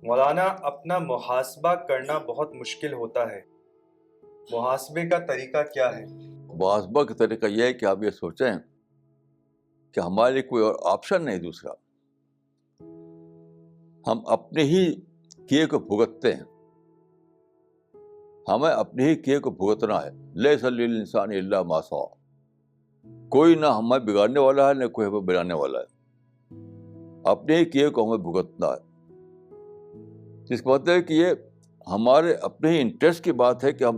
مولانا، اپنا محاسبہ کرنا بہت مشکل ہوتا ہے، محاسبے کا طریقہ کیا ہے؟ محاسبہ کا طریقہ یہ ہے کہ آپ یہ سوچیں کہ ہمارے لیے کوئی اور آپشن نہیں دوسرا. ہم اپنے ہی کیے کو بھگتتے ہیں. ہمیں اپنے ہی کیے کو بھگتنا ہے. لیس للانسان الا ما سعی. کوئی نہ ہمیں بگاڑنے والا ہے، نہ کوئی ہمیں بنانے والا ہے. اپنے ہی کیے کو ہمیں بھگتنا ہے. جس کا مطلب ہے کہ یہ ہمارے اپنے ہی انٹرسٹ کی بات ہے کہ ہم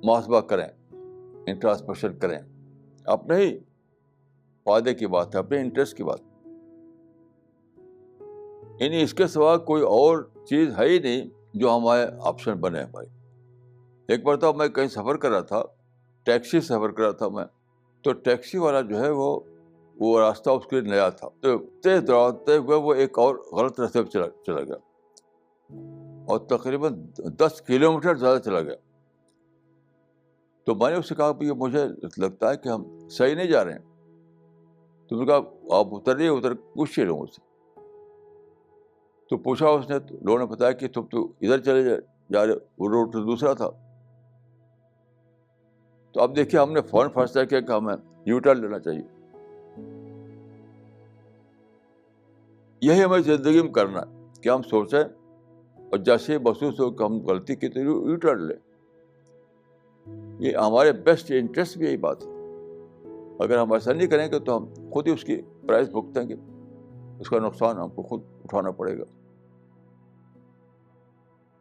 محاسبہ کریں، انٹراسپیکشن کریں. اپنے ہی فائدے کی بات ہے، اپنے انٹرسٹ کی بات. یعنی اس کے سوا کوئی اور چیز ہے ہی نہیں جو ہمارے آپشن بنے ہیں بھائی. ایک بار تو میں کہیں سفر کر رہا تھا، ٹیکسی سفر کر رہا تھا میں، تو ٹیکسی والا جو ہے وہ راستہ اس کے لیے نیا تھا، تو تیز دوڑاتے ہوئے وہ ایک اور غلط راستے پہ چلا گیا، اور تقریباً 10 کلومیٹر زیادہ چلا گیا. تو میں نے اس سے کہا کہ مجھے لگتا ہے کہ ہم صحیح نہیں جا رہے ہیں. تو میں نے کہا آپ اتریے، پوچھیے لوگوں سے. تو پوچھا اس نے، تو لوگوں نے بتایا کہ تم تو ادھر چلے جا رہے، وہ روڈ تو دوسرا تھا. تو اب دیکھیے ہم نے فوراً فیصلہ کیا کہ ہمیں یو ٹرن لینا چاہیے. یہی ہمیں زندگی میں کرنا ہے کہ ہم سوچیں اور جیسے محسوس ہو کہ ہم غلطی کی تو یو ٹرن لیں. یہ ہمارے بیسٹ انٹرسٹ بھی یہی بات ہے. اگر ہم ایسا نہیں کریں گے تو ہم خود ہی اس کی پرائز بھگتیں گے، اس کا نقصان ہم کو خود اٹھانا پڑے گا.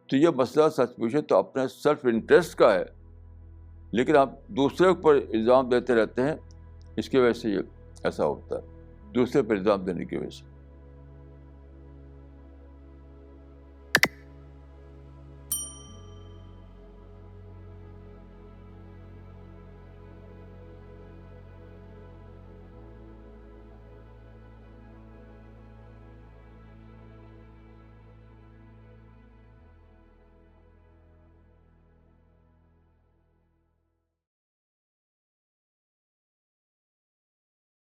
تو یہ مسئلہ سچ پوچھے تو اپنے سیلف انٹرسٹ کا ہے، لیکن آپ دوسرے پر الزام دیتے رہتے ہیں. اس کی وجہ سے یہ ایسا ہوتا ہے، دوسرے پر الزام دینے کی وجہ سے.